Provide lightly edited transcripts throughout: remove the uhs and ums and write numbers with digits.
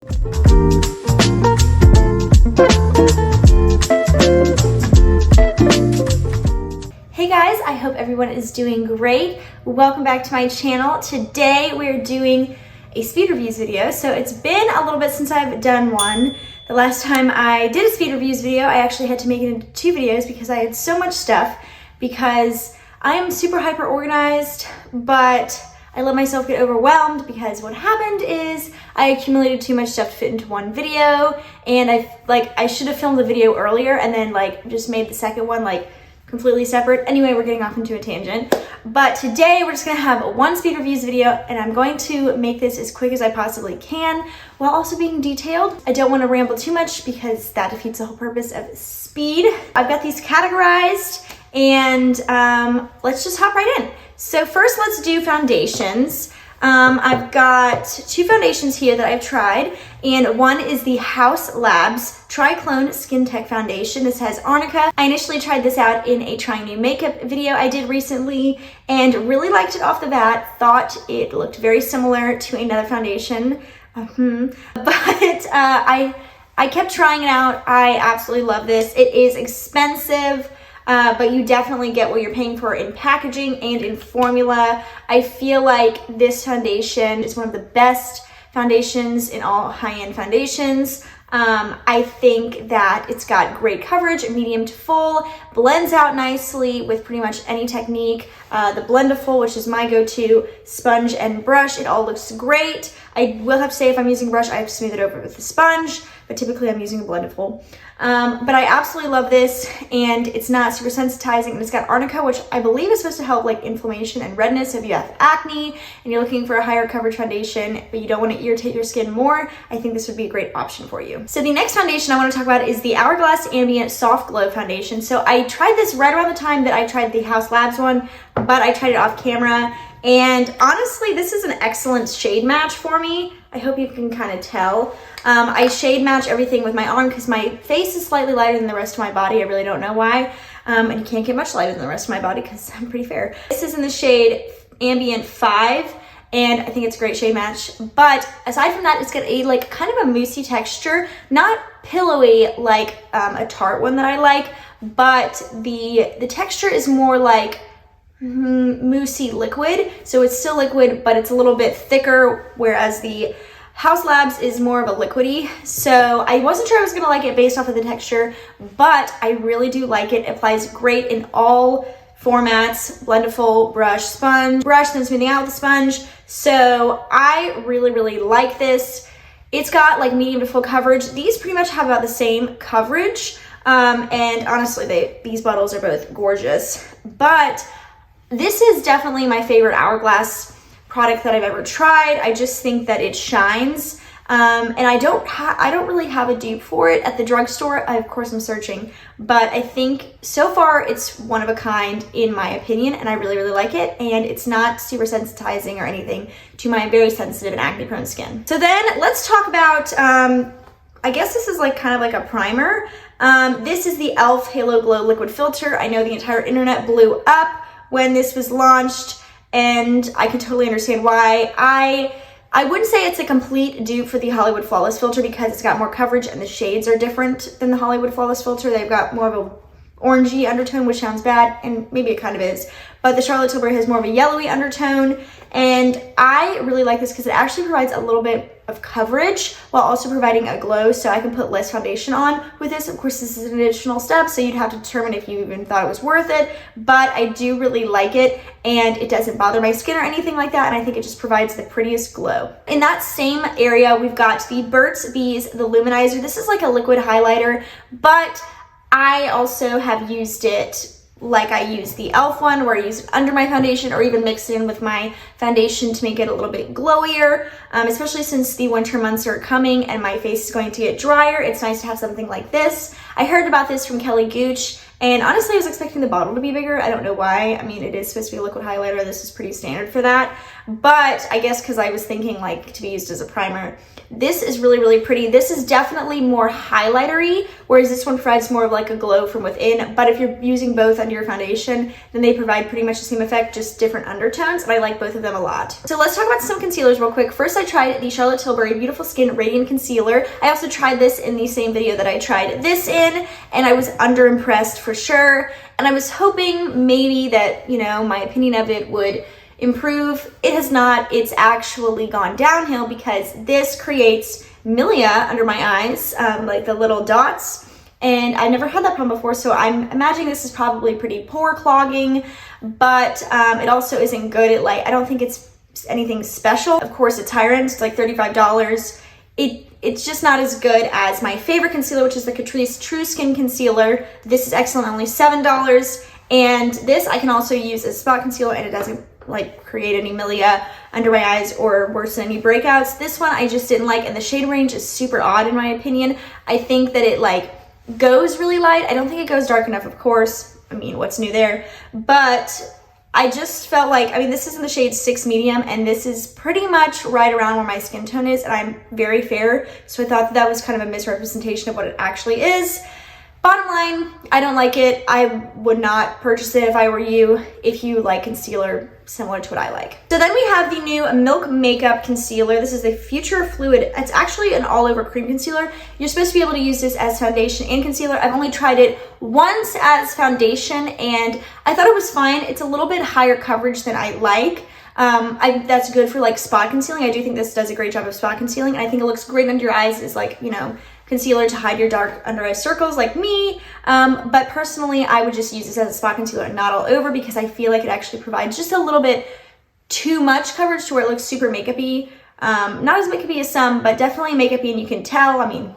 Hey guys, I hope everyone is doing great. Welcome back to my channel. Today we're doing a speed reviews video. So it's been a little bit since I've done one. The last time I did a speed reviews video, I actually had to make it into 2 videos because I had so much stuff, because I am super hyper organized, but I let myself get overwhelmed because what happened is I accumulated too much stuff to fit into one video, and I should have filmed the video earlier and then just made the second one completely separate. Anyway, we're getting off into a tangent. But today we're just gonna have one speed reviews video, and I'm going to make this as quick as I possibly can while also being detailed. I don't wanna ramble too much because that defeats the whole purpose of speed. I've got these categorized, and let's just hop right in. So first, let's do foundations. I've got 2 foundations here that I've tried, and one is the Haus Labs Triclone Skin Tech Foundation. This has arnica. I initially tried this out in a trying new makeup video I did recently and really liked it off the bat. Thought it looked very similar to another foundation, but I kept trying it out. I absolutely love this. It is expensive, but you definitely get what you're paying for in packaging and in formula. I feel like this foundation is one of the best foundations in all high-end foundations. I think that it's got great coverage, medium to full, blends out nicely with pretty much any technique. The blend to full, which is my go-to, sponge and brush, it all looks great. I will have to say, if I'm using brush, I have to smooth it over with the sponge, but typically I'm using a blend to full. But I absolutely love this, and it's not super sensitizing, and it's got arnica, which I believe is supposed to help inflammation and redness. So if you have acne and you're looking for a higher coverage foundation, but you don't want to irritate your skin more, I think this would be a great option for you. So the next foundation I want to talk about is the Hourglass Ambient Soft Glow Foundation. So I tried this right around the time that I tried the Haus Labs one, but I tried it off camera, and honestly, this is an excellent shade match for me. I hope you can kind of tell. I shade match everything with my arm because my face is slightly lighter than the rest of my body. I really don't know why. And you can't get much lighter than the rest of my body because I'm pretty fair. This is in the shade Ambient 5, and I think it's a great shade match. But aside from that, it's got a kind of a moussey texture, not pillowy like a Tarte one that I like, but the texture is more like moussey liquid. So it's still liquid, but it's a little bit thicker, whereas the Haus Labs is more of a liquidy. So I wasn't sure I was gonna like it based off of the texture, but I really do like it. It applies great in all formats: blend to full, brush, sponge, brush, then smoothing out with the sponge. So I really, really like this. It's got medium to full coverage. These pretty much have about the same coverage. And honestly, these bottles are both gorgeous, but this is definitely my favorite Hourglass product that I've ever tried. I just think that it shines, and I don't really have a dupe for it at the drugstore. Of course, I'm searching, but I think so far it's one of a kind in my opinion, and I really, really like it. And it's not super sensitizing or anything to my very sensitive and acne-prone skin. So then let's talk about, I guess this is kind of like a primer. This is the e.l.f. Halo Glow Liquid Filter. I know the entire internet blew up when this was launched, and I can totally understand why. I wouldn't say it's a complete dupe for the Hollywood Flawless filter because it's got more coverage and the shades are different than the Hollywood Flawless filter. They've got more of a orangey undertone, which sounds bad, and maybe it kind of is, but the Charlotte Tilbury has more of a yellowy undertone, and I really like this because it actually provides a little bit of coverage while also providing a glow, so I can put less foundation on with this. Of course, this is an additional step, so you'd have to determine if you even thought it was worth it, but I do really like it, and it doesn't bother my skin or anything like that, and I think it just provides the prettiest glow. In that same area, we've got the Burt's Bees, the Luminizer. This is like a liquid highlighter, but I also have used it like I use the e.l.f. one, where I use it under my foundation or even mix it in with my foundation to make it a little bit glowier, especially since the winter months are coming and my face is going to get drier. It's nice to have something like this. I heard about this from Kelly Gooch, and honestly I was expecting the bottle to be bigger. I don't know why. I mean, it is supposed to be a liquid highlighter. This is pretty standard for that. but I guess because I was thinking like to be used as a primer. This is really, really pretty. This is definitely more highlightery, whereas this one provides more of like a glow from within. But if you're using both under your foundation, then they provide pretty much the same effect, just different undertones, and I like both of them a lot. So let's talk about some concealers real quick. First, I tried the Charlotte Tilbury Beautiful Skin Radiant Concealer. I also tried this in the same video that I tried this in, and I was underimpressed for sure. And I was hoping maybe that, you know, my opinion of it would improve. It has not. It's actually gone downhill because this creates milia under my eyes, like the little dots, and I never had that problem before, so I'm imagining this is probably pretty pore clogging, but it also isn't good at like, I don't think it's anything special. Of course, it's higher end, it's like $35. It's just not as good as my favorite concealer, which is the Catrice True Skin Concealer. This is excellent, only $7, and this I can also use as spot concealer, and it doesn't like create any milia under my eyes or worsen any breakouts. This one I just didn't like, and the shade range is super odd in my opinion. I think that it like goes really light. I don't think it goes dark enough, of course. I mean, what's new there? But I just felt like, I mean, this is in the shade 6 medium, and this is pretty much right around where my skin tone is, and I'm very fair, so I thought that was kind of a misrepresentation of what it actually is. Bottom line, I don't like it. I would not purchase it if I were you, if you like concealer similar to what I like. So then we have the new Milk Makeup Concealer. This is the Future Fluid. It's actually an all-over cream concealer. You're supposed to be able to use this as foundation and concealer. I've only tried it once as foundation, and I thought it was fine. It's a little bit higher coverage than I like. That's good for like spot concealing. I do think this does a great job of spot concealing, and I think it looks great under your eyes as like, you know, concealer to hide your dark under eye circles like me. But personally, I would just use this as a spot concealer and not all over, because I feel like it actually provides just a little bit too much coverage to where it looks super makeup-y. Not as makeup-y as some, but definitely makeup-y, and you can tell. I mean,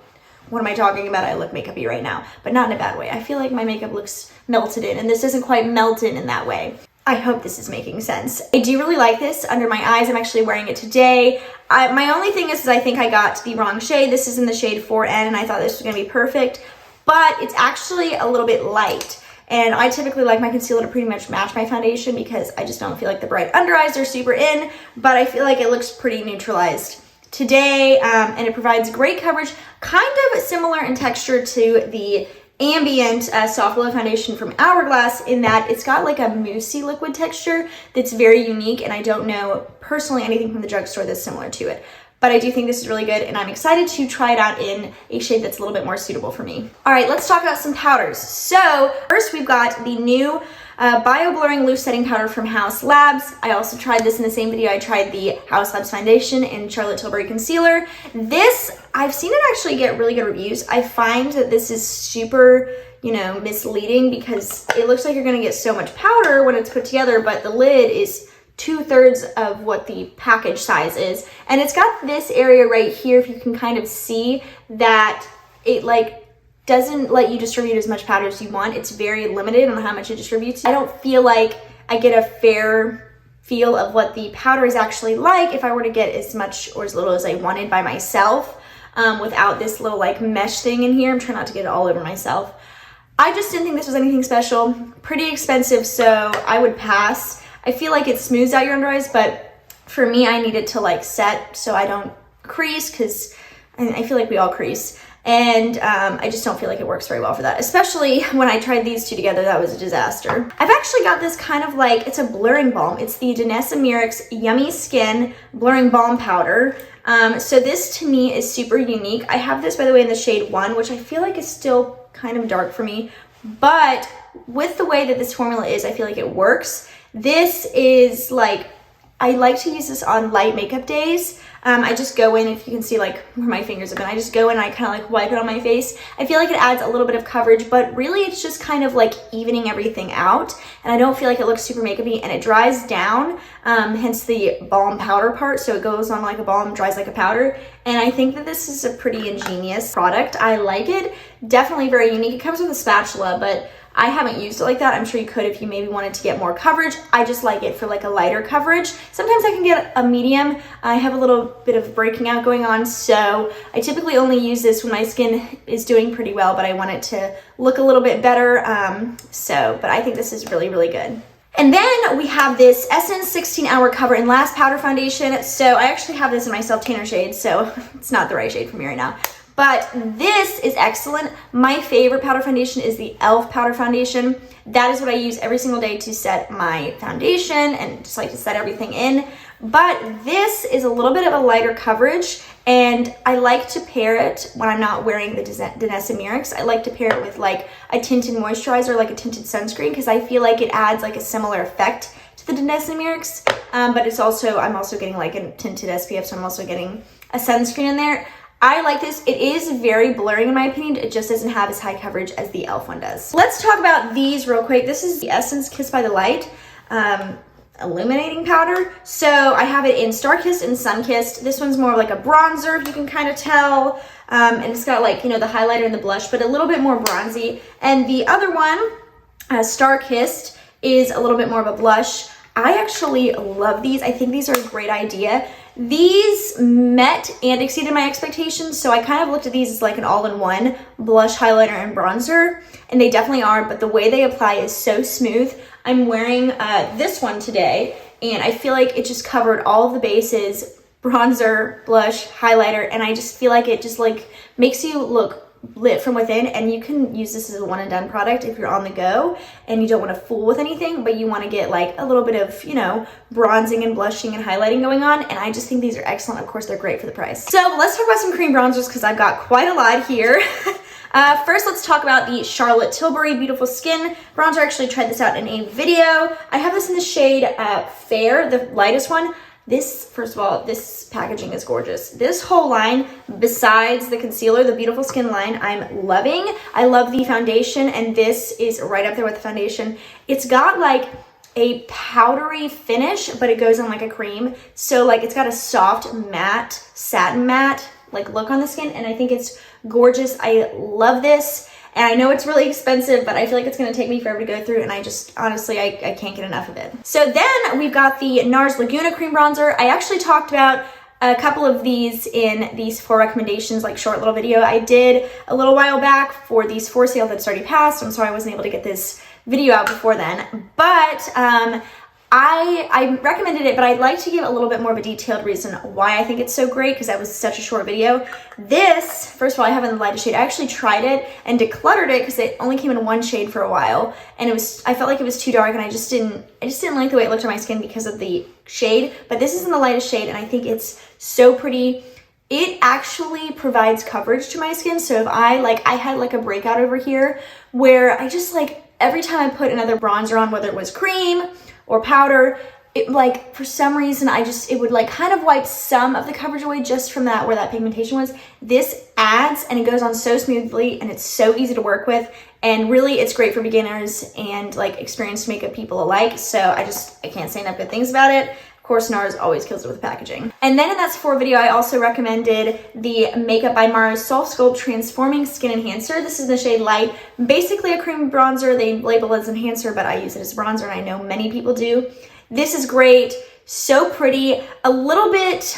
what am I talking about? I look makeup-y right now, but not in a bad way. I feel like my makeup looks melted in, and this doesn't quite melt in that way. I hope this is making sense. I do really like this under my eyes. I'm actually wearing it today. My only thing is I think I got the wrong shade. This is in the shade 4N, and I thought this was gonna be perfect, but it's actually a little bit light. And I typically like my concealer to pretty much match my foundation, because I just don't feel like the bright under eyes are super in, but I feel like it looks pretty neutralized today, and it provides great coverage, kind of similar in texture to the Ambient Soft Glow Foundation from Hourglass, in that it's got like a moussey liquid texture that's very unique, and I don't know personally anything from the drugstore that's similar to it. But I do think this is really good, and I'm excited to try it out in a shade that's a little bit more suitable for me. All right, let's talk about some powders. So first we've got the new Bio Blurring Loose Setting Powder from Haus Labs. I also tried this in the same video. I tried the Haus Labs Foundation and Charlotte Tilbury Concealer. This, I've seen it actually get really good reviews. I find that this is super, you know, misleading, because it looks like you're gonna get so much powder when it's put together, but the lid is 2/3 of what the package size is. And it's got this area right here, if you can kind of see that it like doesn't let you distribute as much powder as you want. It's very limited on how much it distributes. I don't feel like I get a fair feel of what the powder is actually like if I were to get as much or as little as I wanted by myself, without this little like mesh thing in here. I'm trying not to get it all over myself. I just didn't think this was anything special. Pretty expensive, so I would pass. I feel like it smooths out your under eyes, but for me, I need it to like set so I don't crease, because I feel like we all crease. And I just don't feel like it works very well for that, especially when I tried these two together. That was a disaster. I've actually got this kind of like, it's a blurring balm. It's the Danessa Myricks Yummy Skin Blurring Balm Powder. So this to me is super unique. I have this, by the way, in the shade 1, which I feel like is still kind of dark for me, but with the way that this formula is, I feel like it works. This is like, I like to use this on light makeup days. I just go in, if you can see like where my fingers have been, I just go in and I kind of like wipe it on my face. I feel like it adds a little bit of coverage, but really it's just kind of like evening everything out. And I don't feel like it looks super makeup-y, and it dries down, hence the balm powder part. So it goes on like a balm, dries like a powder. And I think that this is a pretty ingenious product. I like it. Definitely very unique. It comes with a spatula, but I haven't used it like that. I'm sure you could if you maybe wanted to get more coverage. I just like it for like a lighter coverage. Sometimes I can get a medium. I have a little bit of breaking out going on, so I typically only use this when my skin is doing pretty well, but I want it to look a little bit better. But I think this is really, really good. And then we have this Essence 16-Hour Cover and Last Powder Foundation. So I actually have this in my self-tanner shade, so it's not the right shade for me right now. But this is excellent. My favorite powder foundation is the e.l.f. powder foundation. That is what I use every single day to set my foundation and just like to set everything in. But this is a little bit of a lighter coverage, and I like to pair it when I'm not wearing the Danessa Myricks. I like to pair it with like a tinted moisturizer, like a tinted sunscreen, because I feel like it adds like a similar effect to the Danessa Myricks. But it's also, I'm also getting like a tinted SPF, so I'm also getting a sunscreen in there. I like this. It is very blurring in my opinion. It just doesn't have as high coverage as the e.l.f. one does. Let's talk about these real quick. This is the Essence Kissed by the Light illuminating powder. So I have it in Starkissed and Sunkissed. This one's more like a bronzer, if you can kind of tell. And it's got like, you know, the highlighter and the blush, but a little bit more bronzy. And the other one, Starkissed, is a little bit more of a blush. I actually love these. I think these are a great idea. These met and exceeded my expectations, so I kind of looked at these as like an all-in-one blush, highlighter, and bronzer, and they definitely are, but the way they apply is so smooth. I'm wearing this one today, and I feel like it just covered all of the bases, bronzer, blush, highlighter, and I just feel like it just like makes you look lit from within. And you can use this as a one and done product if you're on the go and you don't want to fool with anything, but you want to get like a little bit of, you know, bronzing and blushing and highlighting going on. And I just think these are excellent. Of course, they're great for the price. So let's talk about some cream bronzers because I've got quite a lot here. First, let's talk about the Charlotte Tilbury Beautiful Skin bronzer. I actually tried this out in a video. I have this in the shade Fair, the lightest one. This, first of all, this packaging is gorgeous. This whole line, besides the concealer, the Beautiful Skin line, I'm loving. I love the foundation, and this is right up there with the foundation. It's got like a powdery finish, but it goes on like a cream. So like it's got a soft matte, satin matte like look on the skin, and I think it's gorgeous. I love this. And I know it's really expensive, but I feel like it's gonna take me forever to go through, and I just, honestly, I can't get enough of it. So then we've got the NARS Laguna Cream Bronzer. I actually talked about a couple of these in these 4 recommendations, like short little video I did a little while back for these 4 sale that's already passed. I'm sorry I wasn't able to get this video out before then, but I recommended it, but I'd like to give a little bit more of a detailed reason why I think it's so great, because that was such a short video. This, first of all, I have it in the lightest shade. I actually tried it and decluttered it because it only came in one shade for a while, and I felt like it was too dark, and I just didn't like the way it looked on my skin because of the shade. But this is in the lightest shade, and I think it's so pretty. It actually provides coverage to my skin. So if I had like a breakout over here where I just like, every time I put another bronzer on, whether it was cream or powder, it like, for some reason, it would like kind of wipe some of the coverage away just from that, where that pigmentation was. This adds, and it goes on so smoothly, and it's so easy to work with. And really, it's great for beginners and like experienced makeup people alike. So I can't say enough good things about it. Of course, NARS always kills it with packaging. And then in that Sephora video, I also recommended the Makeup by Mars Soft Sculpt Transforming Skin Enhancer. This is the shade Light. Basically a cream bronzer. They label it as enhancer, but I use it as bronzer, and I know many people do. This is great. So pretty. A little bit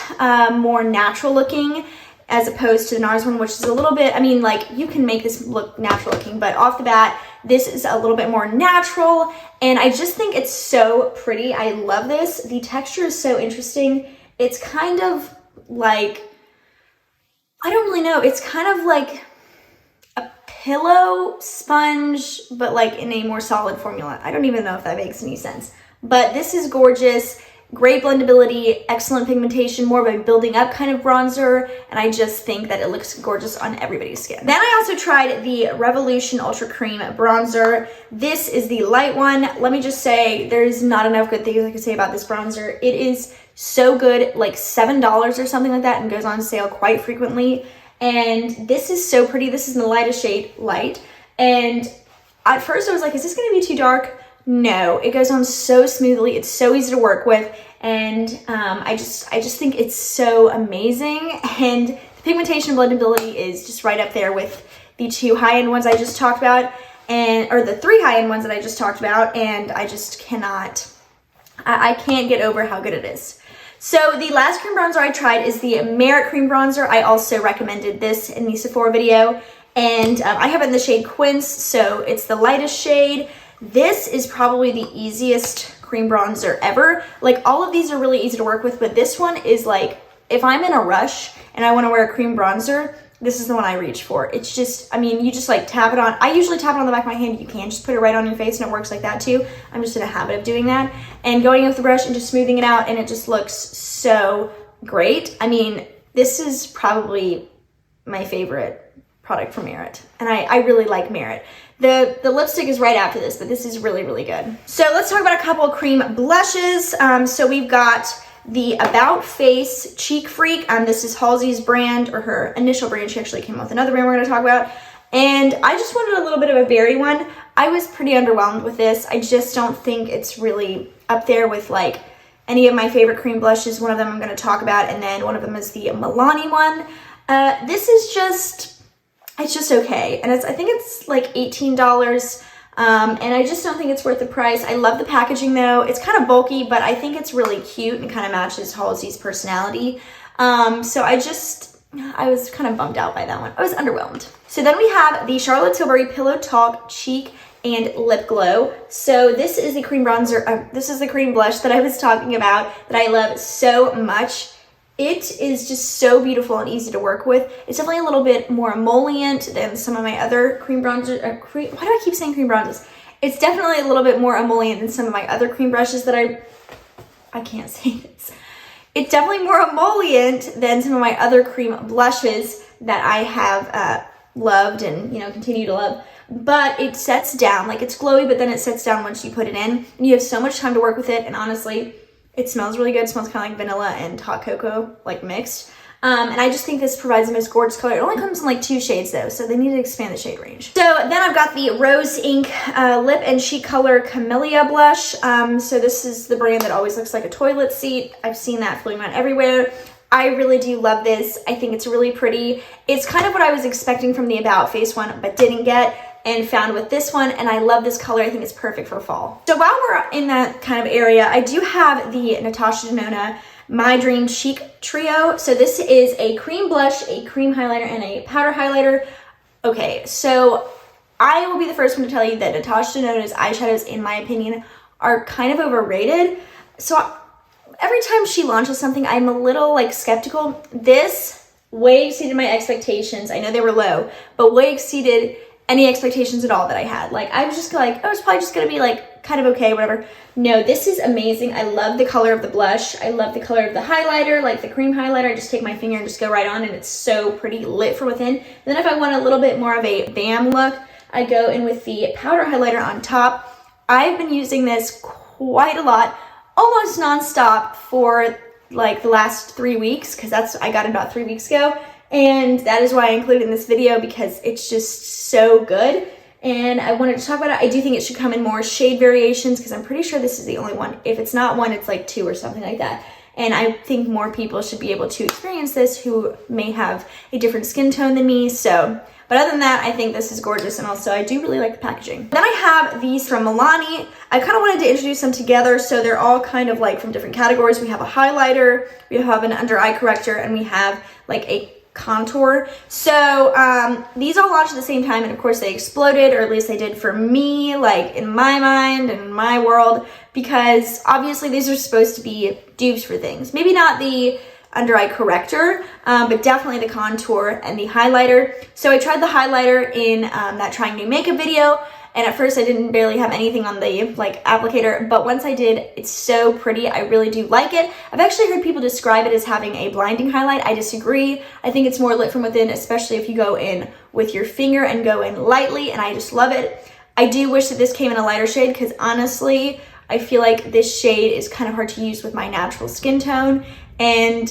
more natural looking as opposed to the NARS one, which is a little bit, I mean, like, you can make this look natural looking, but off the bat, this is a little bit more natural, and I just think it's so pretty. I love this. The texture is so interesting. It's kind of like, I don't really know. It's kind of like a pillow sponge, but like in a more solid formula. I don't even know if that makes any sense, but this is gorgeous. Great blendability, excellent pigmentation, more of a building up kind of bronzer, and I just think that it looks gorgeous on everybody's skin. Then I also tried the Revolution Ultra Cream Bronzer. This is the light one. Let me just say, there's not enough good things I can say about this bronzer. It is so good, like $7 or something like that, and goes on sale quite frequently. And this is so pretty. This is in the lightest shade, Light. And at first I was like, is this gonna be too dark? No, it goes on so smoothly. It's so easy to work with, and I just think it's so amazing. And the pigmentation blendability is just right up there with the 2 high-end ones I just talked about, or the 3 high-end ones that I just talked about, and I just cannot, I can't get over how good it is. So the last cream bronzer I tried is the Merit Cream Bronzer. I also recommended this in the Sephora video, and I have it in the shade Quince, so it's the lightest shade. This is probably the easiest cream bronzer ever. Like, all of these are really easy to work with, but this one is like, if I'm in a rush and I want to wear a cream bronzer, this is the one I reach for. It's just, I mean, you just like tap it on. I usually tap it on the back of my hand. You can just put it right on your face and it works like that too. I'm just in a habit of doing that. And going in with the brush and just smoothing it out, and it just looks so great. I mean, this is probably my favorite product from Merit. And I really like Merit. The lipstick is right after this, but this is really, really good. So let's talk about a couple of cream blushes. So we've got the About Face Cheek Freak. This is Halsey's brand, or her initial brand. She actually came out with another brand we're going to talk about. And I just wanted a little bit of a berry one. I was pretty underwhelmed with this. I just don't think it's really up there with like any of my favorite cream blushes. One of them I'm going to talk about, and then one of them is the Milani one. This is just, it's just okay. And I think it's like $18. And I just don't think it's worth the price. I love the packaging though. It's kind of bulky, but I think it's really cute and kind of matches Halsey's personality. So I was kind of bummed out by that one. I was underwhelmed. So then we have the Charlotte Tilbury Pillow Talk Cheek and Lip Glow. So this is the cream bronzer, this is the cream blush that I was talking about that I love so much. It is just so beautiful and easy to work with. It's definitely a little bit more emollient than some of my other cream bronzers. Why do I keep saying cream bronzers? It's definitely a little bit more emollient than some of my other cream brushes that I can't say this. It's definitely more emollient than some of my other cream blushes that I have loved and, you know, continue to love. But it sets down, like it's glowy, but then it sets down once you put it in. And you have so much time to work with it, and honestly, it smells really good. It smells kind of like vanilla and hot cocoa, like mixed. And I just think this provides the most gorgeous color. It only comes in like 2 shades though, so they need to expand the shade range. So then I've got the Rose Ink Lip and Cheek Color Camellia Blush. So this is the brand that always looks like a toilet seat. I've seen that floating around everywhere. I really do love this. I think it's really pretty. It's kind of what I was expecting from the About Face one, but didn't get, and found with this one, and I love this color. I think it's perfect for fall. So while we're in that kind of area, I do have the Natasha Denona My Dream Cheek Trio. So this is a cream blush, a cream highlighter, and a powder highlighter. Okay, so I will be the first one to tell you that Natasha Denona's eyeshadows, in my opinion, are kind of overrated. So every time she launches something, I'm a little like skeptical. This way exceeded my expectations. I know they were low, but way exceeded any expectations at all that I had. Like, I was just like, oh, it's probably just gonna be like kind of okay, whatever. No, this is amazing. I love the color of the blush. I love the color of the highlighter, like the cream highlighter. I just take my finger and just go right on, and it's so pretty lit from within. And then if I want a little bit more of a bam look, I go in with the powder highlighter on top. I've been using this quite a lot, almost nonstop for like the last 3 weeks, because I got it about 3 weeks ago. And that is why I included it in this video, because it's just so good. And I wanted to talk about it. I do think it should come in more shade variations, because I'm pretty sure this is the only one. If it's not one, it's like 2 or something like that. And I think more people should be able to experience this who may have a different skin tone than me. So, but other than that, I think this is gorgeous. And also I do really like the packaging. Then I have these from Milani. I kind of wanted to introduce them together. So they're all kind of like from different categories. We have a highlighter, we have an under eye corrector, and we have like a contour. So these all launched at the same time, and of course they exploded, or at least they did for me, like in my mind and in my world, because obviously these are supposed to be dupes for things. Maybe not the under eye corrector, but definitely the contour and the highlighter. So I tried the highlighter in that trying new makeup video, and at first I didn't barely have anything on the like applicator, but once I did, it's so pretty. I really do like it. I've actually heard people describe it as having a blinding highlight. I disagree. I think it's more lit from within, especially if you go in with your finger and go in lightly, and I just love it. I do wish that this came in a lighter shade, because honestly, I feel like this shade is kind of hard to use with my natural skin tone, and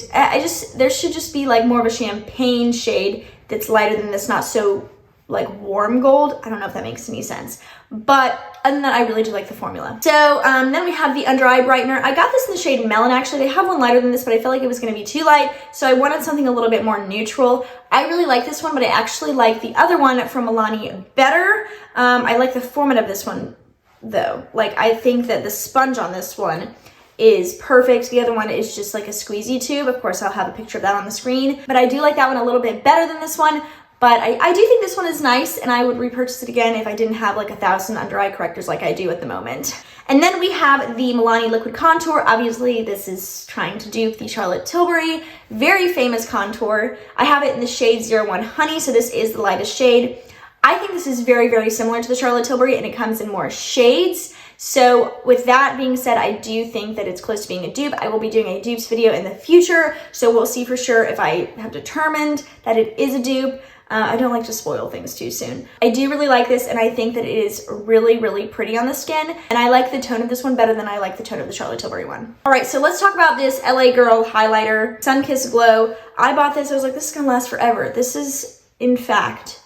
there should just be like more of a champagne shade that's lighter than this, not so like warm gold. I don't know if that makes any sense, but other than that, I really do like the formula. So then we have the under eye brightener. I got this in the shade Melon. Actually, they have one lighter than this, but I felt like it was going to be too light, so I wanted something a little bit more neutral. I really like this one, but I actually like the other one from Milani better. I like the format of this one though. Like, I think that the sponge on this one is perfect. The other one is just like a squeezy tube. Of course, I'll have a picture of that on the screen, but I do like that one a little bit better than this one. But I do think this one is nice, and I would repurchase it again if I didn't have like 1,000 under eye correctors like I do at the moment. And then we have the Milani Liquid Contour. Obviously, this is trying to dupe the Charlotte Tilbury, very famous contour. I have it in the shade 01 Honey, so this is the lightest shade. I think this is very, very similar to the Charlotte Tilbury, and it comes in more shades. So with that being said, I do think that it's close to being a dupe. I will be doing a dupes video in the future, so we'll see for sure if I have determined that it is a dupe. I don't like to spoil things too soon. I do really like this, and I think that it is really, really pretty on the skin, and I like the tone of this one better than I like the tone of the Charlotte Tilbury one. All right, so let's talk about this LA Girl highlighter, Sunkissed Glow. I bought this, I was like, this is gonna last forever. This is, in fact,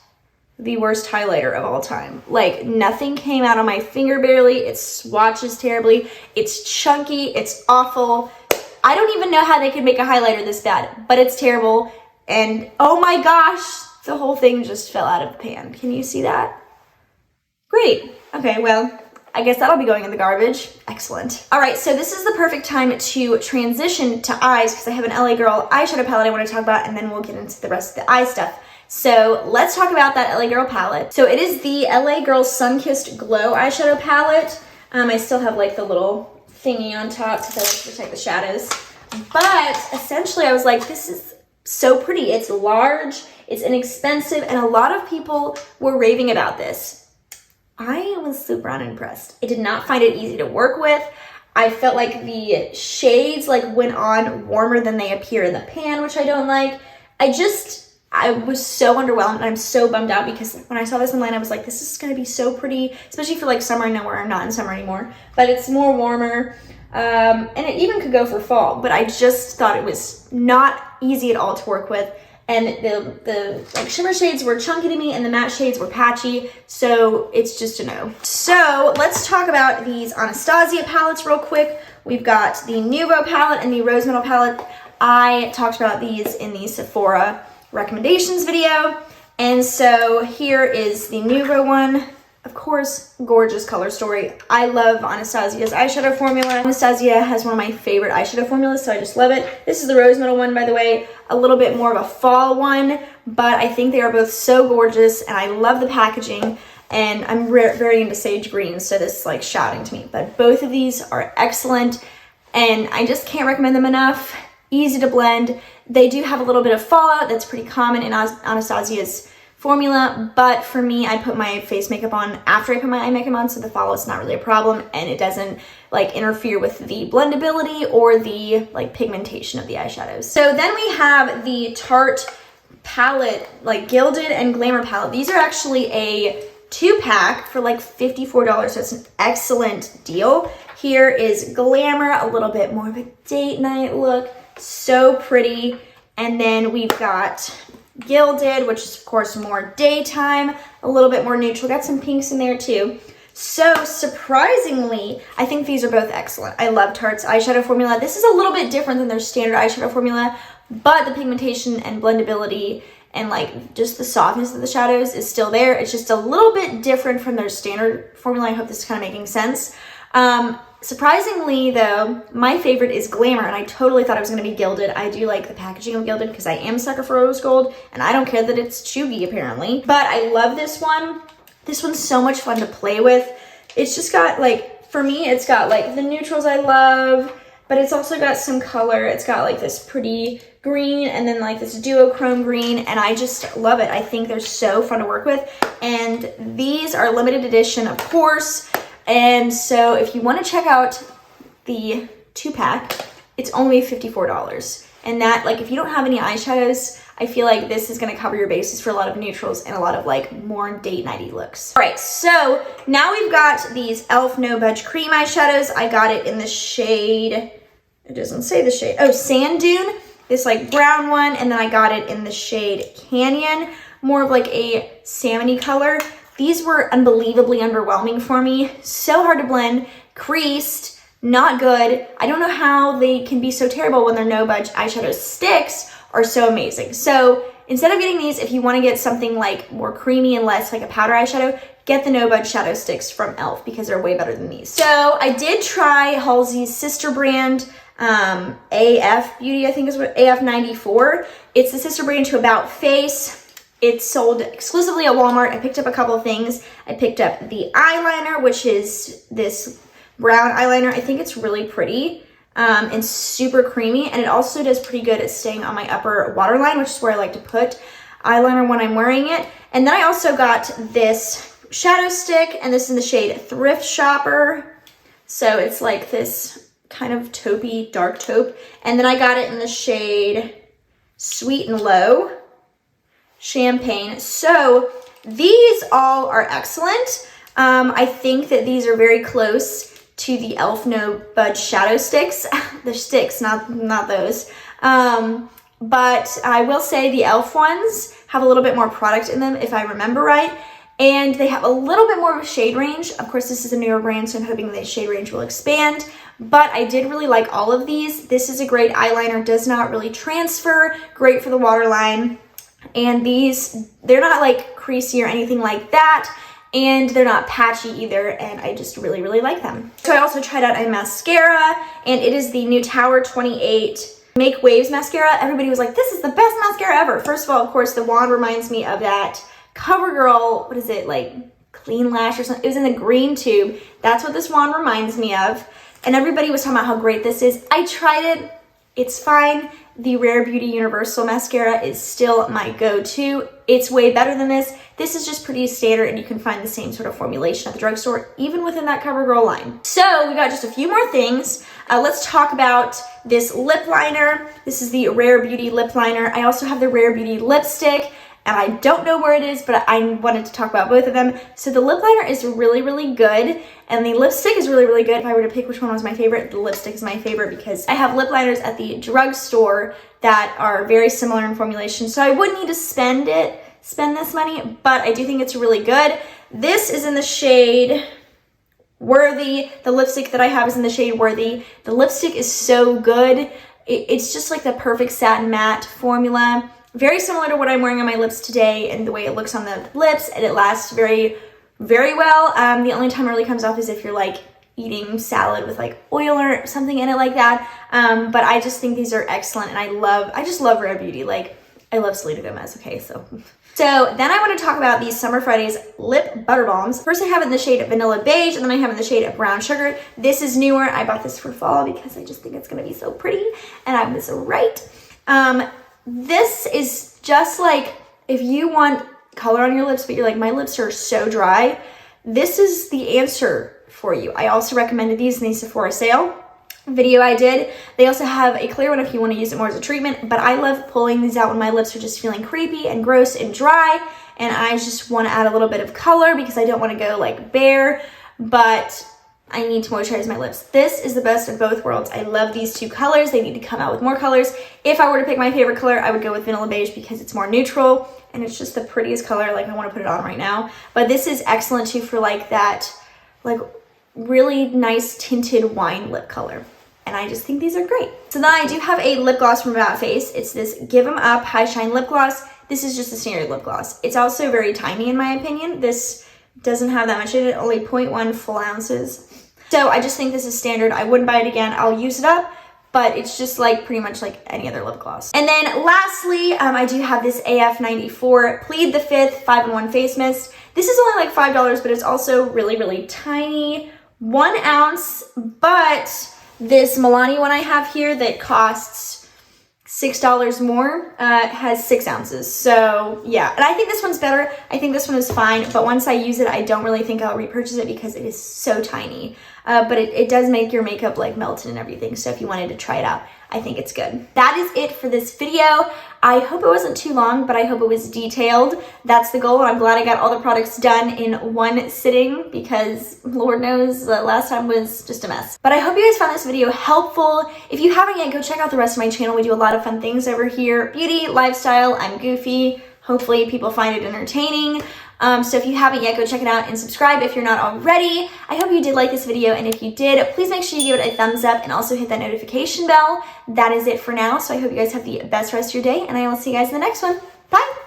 the worst highlighter of all time. Like, nothing came out on my finger barely. It swatches terribly. It's chunky, it's awful. I don't even know how they could make a highlighter this bad, but it's terrible. And oh my gosh, the whole thing just fell out of the pan. Can you see that? Great. Okay, well, I guess that'll be going in the garbage. Excellent. All right, so this is the perfect time to transition to eyes because I have an LA Girl eyeshadow palette I want to talk about, and then we'll get into the rest of the eye stuff. So let's talk about that LA Girl palette. So it is the LA Girl Sunkissed Glow eyeshadow palette. I still have like the little thingy on top because I like to protect the shadows. But essentially I was like, this is so pretty. It's large, it's inexpensive, and a lot of people were raving about this. I was super unimpressed. I did not find it easy to work with. I felt like the shades like went on warmer than they appear in the pan, which I don't like. I was so underwhelmed, and I'm so bummed out because when I saw this online, I was like, this is going to be so pretty, especially for like summer. No, we're not in summer anymore, but it's more warmer. And it even could go for fall, but I just thought it was not easy at all to work with. And the like shimmer shades were chunky to me, and the matte shades were patchy, so it's just a no. So let's talk about these Anastasia palettes real quick. We've got the Nouveau palette and the Rose Metal palette. I talked about these in the Sephora recommendations video, and so here is the Nouveau one. Of course, gorgeous color story. I love Anastasia's eyeshadow formula. Anastasia has one of my favorite eyeshadow formulas, so I just love it. This is the Rose Metal one, by the way, a little bit more of a fall one, but I think they are both so gorgeous, and I love the packaging, and I'm very into sage green, so this is like shouting to me. But both of these are excellent, and I just can't recommend them enough. Easy to blend. They do have a little bit of fallout that's pretty common in Anastasia's formula, but for me, I put my face makeup on after I put my eye makeup on, so the fallout's not really a problem, and it doesn't like interfere with the blendability or the like pigmentation of the eyeshadows. So then we have the Tarte palette, like Gilded and Glamour palette. These are actually a 2-pack for like $54, so it's an excellent deal. Here is Glamour, a little bit more of a date night look, so pretty. And then we've got Gilded, which is of course more daytime, a little bit more neutral, got some pinks in there too. So surprisingly, I think these are both excellent. I love Tarte's eyeshadow formula. This is a little bit different than their standard eyeshadow formula, but the pigmentation and blendability and like just the softness of the shadows is still there. It's just a little bit different from their standard formula. I hope this is kind of making sense. Surprisingly though, my favorite is Glamour, and I totally thought it was going to be Gilded. I do like the packaging of Gilded because I am a sucker for rose gold, and I don't care that it's chuggy apparently. But I love this one. This one's so much fun to play with. It's just got like, for me, it's got like the neutrals I love, but it's also got some color. It's got like this pretty green and then like this duochrome green, and I just love it. I think they're so fun to work with, and these are limited edition, of course. And so if you want to check out the 2-pack, it's only $54. And that, like, if you don't have any eyeshadows, I feel like this is going to cover your bases for a lot of neutrals and a lot of like more date nighty looks. All right, so now we've got these e.l.f. No Budge Cream eyeshadows. I got it in the shade, it doesn't say the shade, oh, Sand Dune, this like brown one, and then I got it in the shade Canyon, more of like a salmony color. These were unbelievably underwhelming for me. So hard to blend, creased, not good. I don't know how they can be so terrible when their No Budge eyeshadow sticks are so amazing. So instead of getting these, if you want to get something like more creamy and less like a powder eyeshadow, get the No Budge shadow sticks from e.l.f. because they're way better than these. So I did try Halsey's sister brand, AF Beauty, I think is what, AF 94. It's the sister brand to About Face. It's sold exclusively at Walmart. I picked up a couple of things. I picked up the eyeliner, which is this brown eyeliner. I think it's really pretty and super creamy. And it also does pretty good at staying on my upper waterline, which is where I like to put eyeliner when I'm wearing it. And then I also got this shadow stick, and this is in the shade Thrift Shopper. So it's like this kind of taupey, dark taupe. And then I got it in the shade Sweet and Low Champagne. So these all are excellent. I think that these are very close to the e.l.f. No Budge shadow sticks. They're sticks, not those. But I will say the e.l.f. ones have a little bit more product in them, if I remember right. And they have a little bit more of a shade range. Of course, this is a newer brand, so I'm hoping the shade range will expand. But I did really like all of these. This is a great eyeliner, does not really transfer, great for the waterline. And these, they're not like creasy or anything like that. And they're not patchy either, and I just really, really like them. So I also tried out a mascara, and it is the new Tower 28 Make Waves mascara. Everybody was like, this is the best mascara ever. First of all, of course, the wand reminds me of that CoverGirl, what is it, like Clean Lash or something? It was in the green tube. That's what this wand reminds me of. And everybody was talking about how great this is. I tried it. It's fine. The Rare Beauty Universal Mascara is still my go-to. It's way better than this. This is just pretty standard, and you can find the same sort of formulation at the drugstore, even within that CoverGirl line. So we got just a few more things. Let's talk about this lip liner. This is the Rare Beauty lip liner. I also have the Rare Beauty lipstick, and I don't know where it is, but I wanted to talk about both of them. So the lip liner is really, really good, and the lipstick is really, really good. If I were to pick which one was my favorite, the lipstick is my favorite because I have lip liners at the drugstore that are very similar in formulation, so I wouldn't need to spend this money, but I do think it's really good. This is in the shade Worthy. The lipstick that I have is in the shade Worthy. The lipstick is so good. It's just like the perfect satin matte formula. Very similar to what I'm wearing on my lips today and the way it looks on the lips, and it lasts very, very well. The only time it really comes off is if you're like eating salad with like oil or something in it like that. But I just think these are excellent, and I just love Rare Beauty. Like, I love Selena Gomez, okay, so then I want to talk about these Summer Fridays Lip Butter Balms. First I have it in the shade Vanilla Beige, and then I have it in the shade Brown Sugar. This is newer. I bought this for fall because I just think it's going to be so pretty, and I was right. This is just like, if you want color on your lips, but you're like, my lips are so dry, this is the answer for you. I also recommended these in the Sephora sale video I did. They also have a clear one if you want to use it more as a treatment, but I love pulling these out when my lips are just feeling creepy and gross and dry, and I just want to add a little bit of color because I don't want to go like bare, but I need to moisturize my lips. This is the best of both worlds. I love these two colors. They need to come out with more colors. If I were to pick my favorite color, I would go with Vanilla Beige because it's more neutral and it's just the prettiest color. Like, I want to put it on right now. But this is excellent too for like that, like really nice tinted wine lip color. And I just think these are great. So then I do have a lip gloss from About Face. It's this Give 'Em Up High Shine Lip Gloss. This is just a standard lip gloss. It's also very tiny in my opinion. This doesn't have that much in it, only 0.1 full ounces. So I just think this is standard. I wouldn't buy it again. I'll use it up, but it's just like pretty much like any other lip gloss. And then lastly, I do have this AF 94 Plead the Fifth 5-in-1 Face Mist. This is only like $5, but it's also really, really tiny. 1 ounce, but this Milani one I have here that costs $6 more has 6 ounces. So yeah, and I think this one's better. I think this one is fine, but once I use it, I don't really think I'll repurchase it because it is so tiny. But it does make your makeup like melt and everything. So if you wanted to try it out, I think it's good. That is it for this video. I hope it wasn't too long, but I hope it was detailed. That's the goal. I'm glad I got all the products done in one sitting because Lord knows the last time was just a mess. But I hope you guys found this video helpful. If you haven't yet, go check out the rest of my channel. We do a lot of fun things over here. Beauty, lifestyle, I'm goofy. Hopefully people find it entertaining. So if you haven't yet, go check it out and subscribe if you're not already. I hope you did like this video, and if you did, please make sure you give it a thumbs up and also hit that notification bell. That is it for now, so I hope you guys have the best rest of your day, and I will see you guys in the next one. Bye!